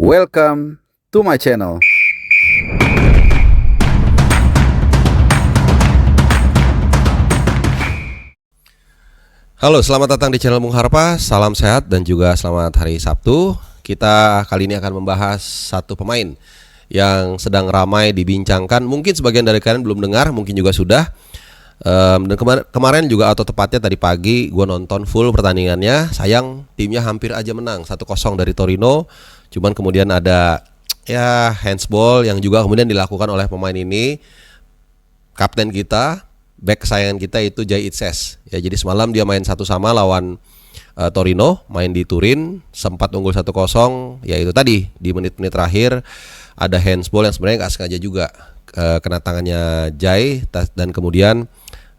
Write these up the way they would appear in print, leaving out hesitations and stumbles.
Welcome to my channel. Halo, selamat datang di channel Bung Harpa. Salam sehat dan juga selamat hari Sabtu. Kita kali ini akan membahas satu pemain yang sedang ramai dibincangkan. Mungkin sebagian dari kalian belum dengar, mungkin juga sudah. Dan kemarin juga atau tepatnya tadi pagi gue nonton full pertandingannya. Sayang timnya hampir aja menang 1-0 dari Torino. Cuman kemudian ada handsball yang juga kemudian dilakukan oleh pemain ini. Kapten kita, back kesayangan kita itu Jay Itzes. Ya, jadi semalam dia main 1-1 lawan Torino, main di Turin, sempat unggul 1-0. Ya itu tadi di menit-menit terakhir ada handsball yang sebenarnya nggak sengaja juga kena tangannya Jay, dan kemudian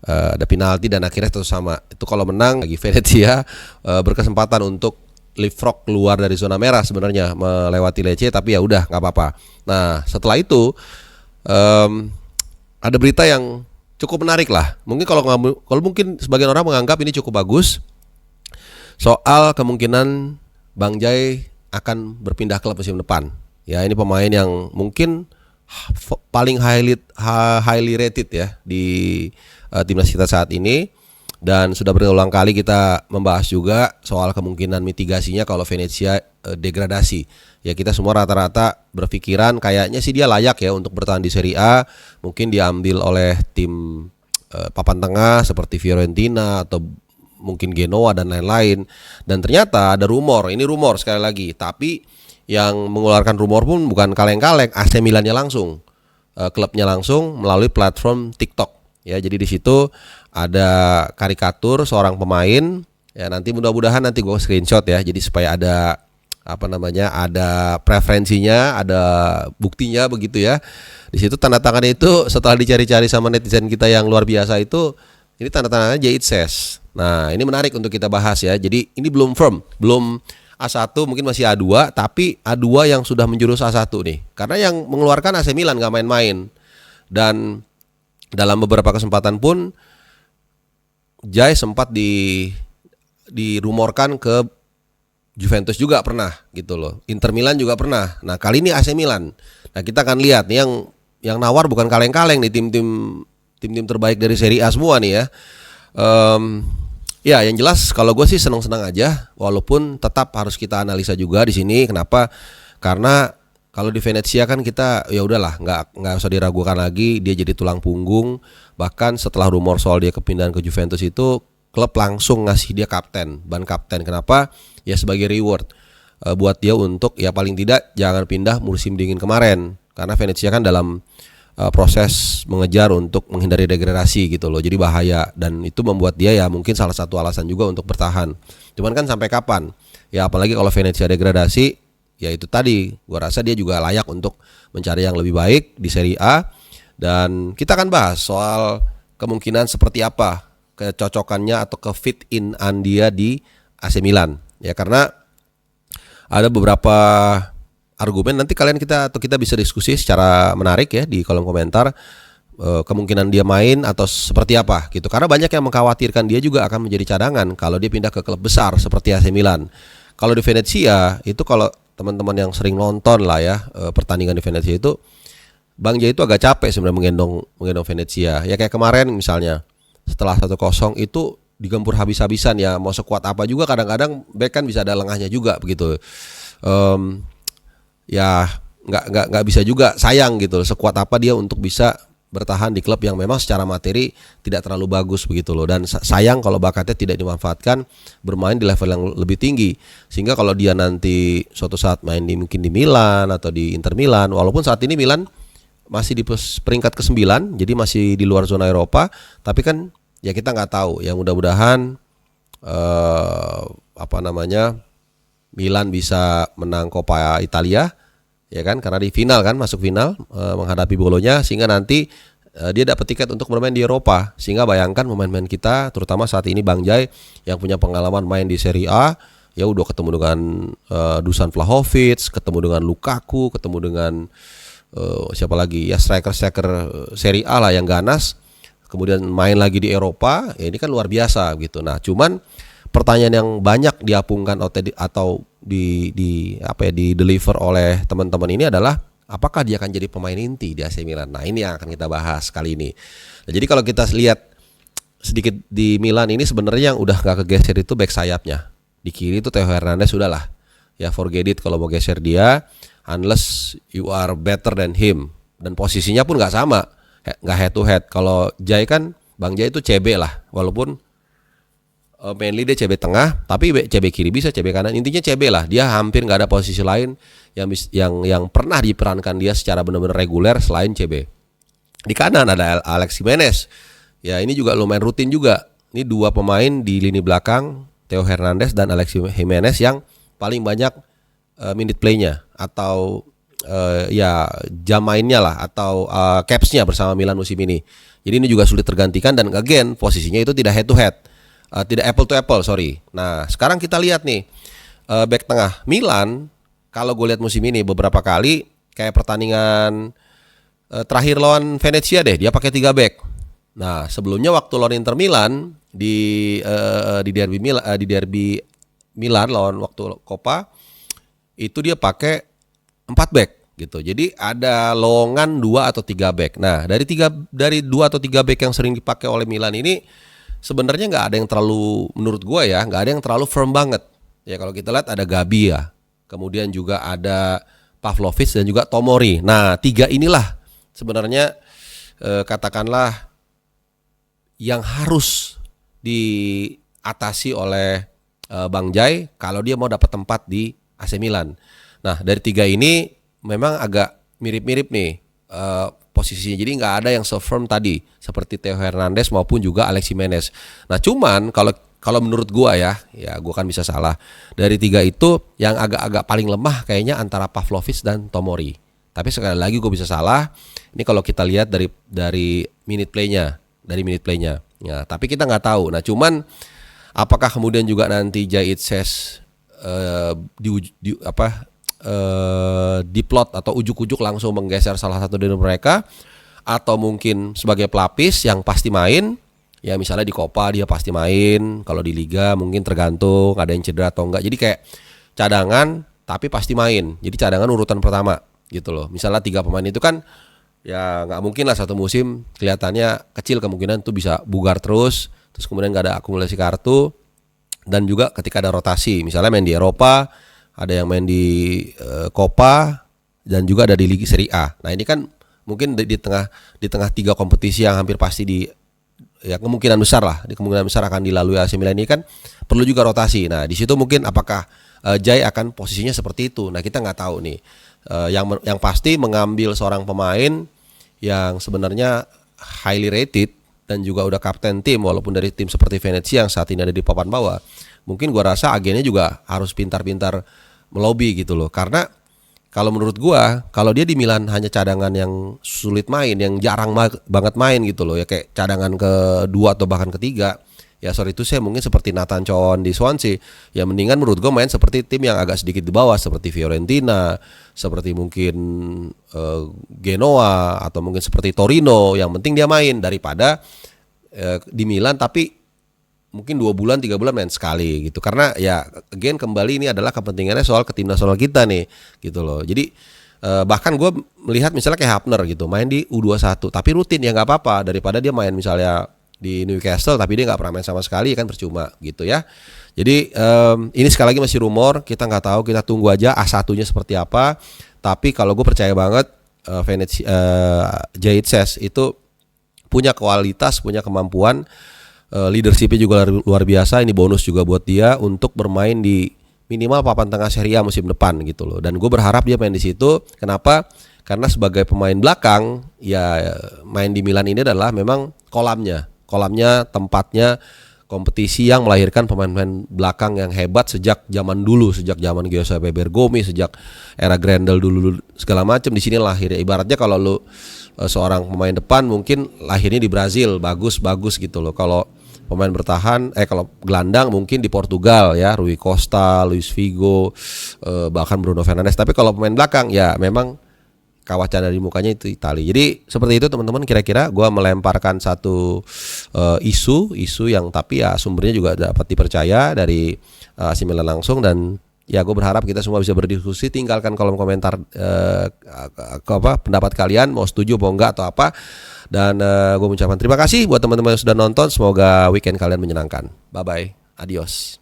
ada penalti dan akhirnya 1-1. Itu kalau menang lagi Venezia berkesempatan untuk leapfrog keluar dari zona merah sebenarnya, melewati Lecce, tapi ya udah nggak apa-apa. Nah setelah itu ada berita yang cukup menarik lah. Mungkin kalau mungkin sebagian orang menganggap ini cukup bagus, soal kemungkinan Bang Jay akan berpindah klub musim depan. Ya, ini pemain yang mungkin paling highly rated ya di timnas kita saat ini, dan sudah berulang kali kita membahas juga soal kemungkinan mitigasinya kalau Venezia degradasi. Ya, kita semua rata-rata berpikiran kayaknya sih dia layak ya untuk bertahan di Serie A, mungkin diambil oleh tim papan tengah seperti Fiorentina atau mungkin Genoa dan lain-lain. Dan ternyata ada rumor, ini rumor sekali lagi, tapi yang mengeluarkan rumor pun bukan kaleng-kaleng, AC Milannya langsung, klubnya langsung melalui platform TikTok. Ya, jadi di situ ada karikatur seorang pemain. Ya, nanti mudah-mudahan nanti gue screenshot ya, jadi supaya ada ada preferensinya, ada buktinya begitu ya. Di situ tanda tangannya itu setelah dicari-cari sama netizen kita yang luar biasa itu, ini tanda tangannya Jay Itzes. Nah, ini menarik untuk kita bahas ya. Jadi ini belum firm, belum A1, mungkin masih A2, tapi A2 yang sudah menjurus A1 nih. Karena yang mengeluarkan AC Milan gak main-main. Dan dalam beberapa kesempatan pun Jay sempat dirumorkan ke Juventus juga pernah gitu loh. Inter Milan juga pernah. Nah, kali ini AC Milan. Nah, kita akan lihat nih yang nawar bukan kaleng-kaleng nih, tim-tim terbaik dari Serie A semua nih ya. Ya, yang jelas kalau gue sih senang-senang aja, walaupun tetap harus kita analisa juga di sini. Kenapa? Karena kalau di Venezia kan kita ya udahlah, nggak usah diragukan lagi, dia jadi tulang punggung. Bahkan setelah rumor soal dia kepindahan ke Juventus itu, klub langsung ngasih dia ban kapten. Kenapa? Ya sebagai reward buat dia untuk ya paling tidak jangan pindah musim dingin kemarin. Karena Venezia kan dalam proses mengejar untuk menghindari degradasi gitu loh. Jadi bahaya, dan itu membuat dia ya mungkin salah satu alasan juga untuk bertahan. Cuman kan sampai kapan? Ya apalagi kalau Venezia degradasi, ya itu tadi, gua rasa dia juga layak untuk mencari yang lebih baik di Serie A. Dan kita akan bahas soal kemungkinan seperti apa kecocokannya atau ke fit in dia di AC Milan. Ya karena ada beberapa argumen, nanti kita bisa diskusi secara menarik ya di kolom komentar, kemungkinan dia main atau seperti apa gitu. Karena banyak yang mengkhawatirkan dia juga akan menjadi cadangan kalau dia pindah ke klub besar seperti AC Milan. Kalau di Venezia itu, kalau teman-teman yang sering nonton lah ya pertandingan di Venezia itu, Bang Jay itu agak capek sebenarnya menggendong Venezia. Ya kayak kemarin misalnya setelah 1-0 itu digempur habis-habisan ya, mau sekuat apa juga kadang-kadang back kan bisa ada lengahnya juga begitu. Ya nggak bisa juga, sayang gitu sekuat apa dia untuk bisa bertahan di klub yang memang secara materi tidak terlalu bagus begitu loh. Dan sayang kalau bakatnya tidak dimanfaatkan bermain di level yang lebih tinggi, sehingga kalau dia nanti suatu saat main mungkin di Milan atau di Inter Milan, walaupun saat ini Milan masih di peringkat ke-9, jadi masih di luar zona Eropa, tapi kan ya kita nggak tahu. Ya mudah-mudahan Milan bisa menang Coppa Italia ya kan, karena di final kan, masuk final menghadapi Bolonya, sehingga nanti dia dapat tiket untuk bermain di Eropa. Sehingga bayangkan pemain-pemain kita, terutama saat ini Bang Jay yang punya pengalaman main di Serie A, ya udah ketemu dengan Dusan Vlahovic, ketemu dengan Lukaku, ketemu dengan siapa lagi ya, striker Serie A lah yang ganas, kemudian main lagi di Eropa, ya ini kan luar biasa gitu. Nah cuman pertanyaan yang banyak diapungkan atau di apa ya, di deliver oleh teman-teman ini adalah apakah dia akan jadi pemain inti di AC Milan. Nah, ini yang akan kita bahas kali ini. Nah, jadi kalau kita lihat sedikit di Milan ini sebenarnya yang udah gak kegeser itu back sayapnya. Di kiri itu Theo Hernandez sudahlah. Ya forget it kalau mau geser dia, unless you are better than him. Dan posisinya pun nggak sama, nggak head to head. Kalau Jai kan, Bang Jai itu CB lah, walaupun mainly dia CB tengah, tapi CB kiri bisa, CB kanan. Intinya CB lah. Dia hampir nggak ada posisi lain yang pernah diperankan dia secara benar-benar reguler selain CB. Di kanan ada Alex Jimenez. Ya ini juga lumayan rutin juga. Ini dua pemain di lini belakang, Theo Hernandez dan Alex Jimenez yang paling banyak minute play-nya atau ya jam mainnya lah atau caps-nya bersama Milan musim ini. Jadi ini juga sulit tergantikan dan again posisinya itu tidak head to head, tidak apple to apple, sorry. Nah sekarang kita lihat nih back tengah Milan. Kalau gue lihat musim ini beberapa kali kayak pertandingan terakhir lawan Venezia deh, dia pakai 3 back. Nah sebelumnya waktu lawan Inter Milan di derby Milan lawan waktu Coppa itu dia pakai 4 back gitu. Jadi ada lowongan 2 atau 3 back. Nah, dari 2 atau 3 back yang sering dipakai oleh Milan ini sebenarnya nggak ada yang terlalu, menurut gua ya, nggak ada yang terlalu firm banget. Ya kalau kita lihat ada Gabi ya. Kemudian juga ada Pavlovic dan juga Tomori. Nah, 3 inilah sebenarnya katakanlah yang harus diatasi oleh Bang Jai kalau dia mau dapat tempat di AC Milan. Nah dari 3 ini memang agak mirip-mirip nih posisinya. Jadi nggak ada yang so-firm tadi seperti Theo Hernandez maupun juga Alex Jimenez. Nah cuman kalau menurut gua ya gua kan bisa salah. Dari 3 itu yang agak-agak paling lemah kayaknya antara Pavlovic dan Tomori. Tapi sekali lagi gua bisa salah. Ini kalau kita lihat dari minute play-nya, Ya, tapi kita nggak tahu. Nah cuman apakah kemudian juga nanti Jai Itses diplot atau ujuk-ujuk langsung menggeser salah satu dari mereka, atau mungkin sebagai pelapis yang pasti main, ya misalnya di Coppa dia pasti main, kalau di Liga mungkin tergantung ada yang cedera atau enggak. Jadi kayak cadangan tapi pasti main. Jadi cadangan urutan pertama gitu loh. Misalnya 3 pemain itu kan ya nggak mungkin lah satu musim kelihatannya kecil kemungkinan tuh bisa bugar terus kemudian nggak ada akumulasi kartu. Dan juga ketika ada rotasi, misalnya main di Eropa, ada yang main di Coppa dan juga ada di Liga Serie A. Nah ini kan mungkin di tengah 3 kompetisi yang hampir pasti kemungkinan besar akan dilalui AC Milan ini kan perlu juga rotasi. Nah di situ mungkin apakah Jai akan posisinya seperti itu. Nah kita nggak tahu nih. Yang pasti mengambil seorang pemain yang sebenarnya highly rated dan juga udah kapten tim walaupun dari tim seperti Venezia yang saat ini ada di papan bawah, mungkin gua rasa agennya juga harus pintar-pintar melobi gitu loh. Karena kalau menurut gua, kalau dia di Milan hanya cadangan yang sulit main, yang jarang banget main gitu loh, ya kayak cadangan kedua atau bahkan ketiga, ya sorry itu saya mungkin seperti Nathan Chow di Swansea, ya mendingan menurut gua main seperti tim yang agak sedikit di bawah seperti Fiorentina, seperti mungkin Genoa atau mungkin seperti Torino. Yang penting dia main daripada di Milan tapi mungkin 2 bulan 3 bulan main sekali gitu. Karena ya again kembali ini adalah kepentingannya soal ke tim nasional kita nih gitu loh. Jadi bahkan gue melihat misalnya kayak Hapner gitu main di U21 tapi rutin ya nggak apa-apa daripada dia main misalnya di Newcastle tapi dia nggak pernah main sama sekali kan percuma gitu ya. Jadi ini sekali lagi masih rumor, kita nggak tahu, kita tunggu aja A1-nya seperti apa. Tapi kalau gue percaya banget Jai Itses itu punya kualitas, punya kemampuan, leadershipnya juga luar biasa. Ini bonus juga buat dia untuk bermain di minimal papan tengah Serie A musim depan gitu loh. Dan gue berharap dia main di situ. Kenapa? Karena sebagai pemain belakang ya main di Milan ini adalah memang kolamnya tempatnya kompetisi yang melahirkan pemain-pemain belakang yang hebat sejak zaman dulu, sejak zaman Giuseppe Bergomi, sejak era Grendel dulu segala macam di sini lahir. Ibaratnya kalau lu seorang pemain depan mungkin lahirnya di Brazil, bagus gitu loh. Kalau pemain bertahan kalau gelandang mungkin di Portugal ya, Rui Costa, Luis Figo, bahkan Bruno Fernandes. Tapi kalau pemain belakang ya memang kawat dari mukanya itu Itali. Jadi seperti itu teman-teman, kira-kira gue melemparkan satu isu yang tapi ya sumbernya juga dapat dipercaya dari AC Milan langsung. Dan Ya, gue berharap kita semua bisa berdiskusi. Tinggalkan kolom komentar pendapat kalian, mau setuju mau enggak atau apa. Dan gue mengucapkan terima kasih buat teman-teman yang sudah nonton. Semoga weekend kalian menyenangkan. Bye bye, adios.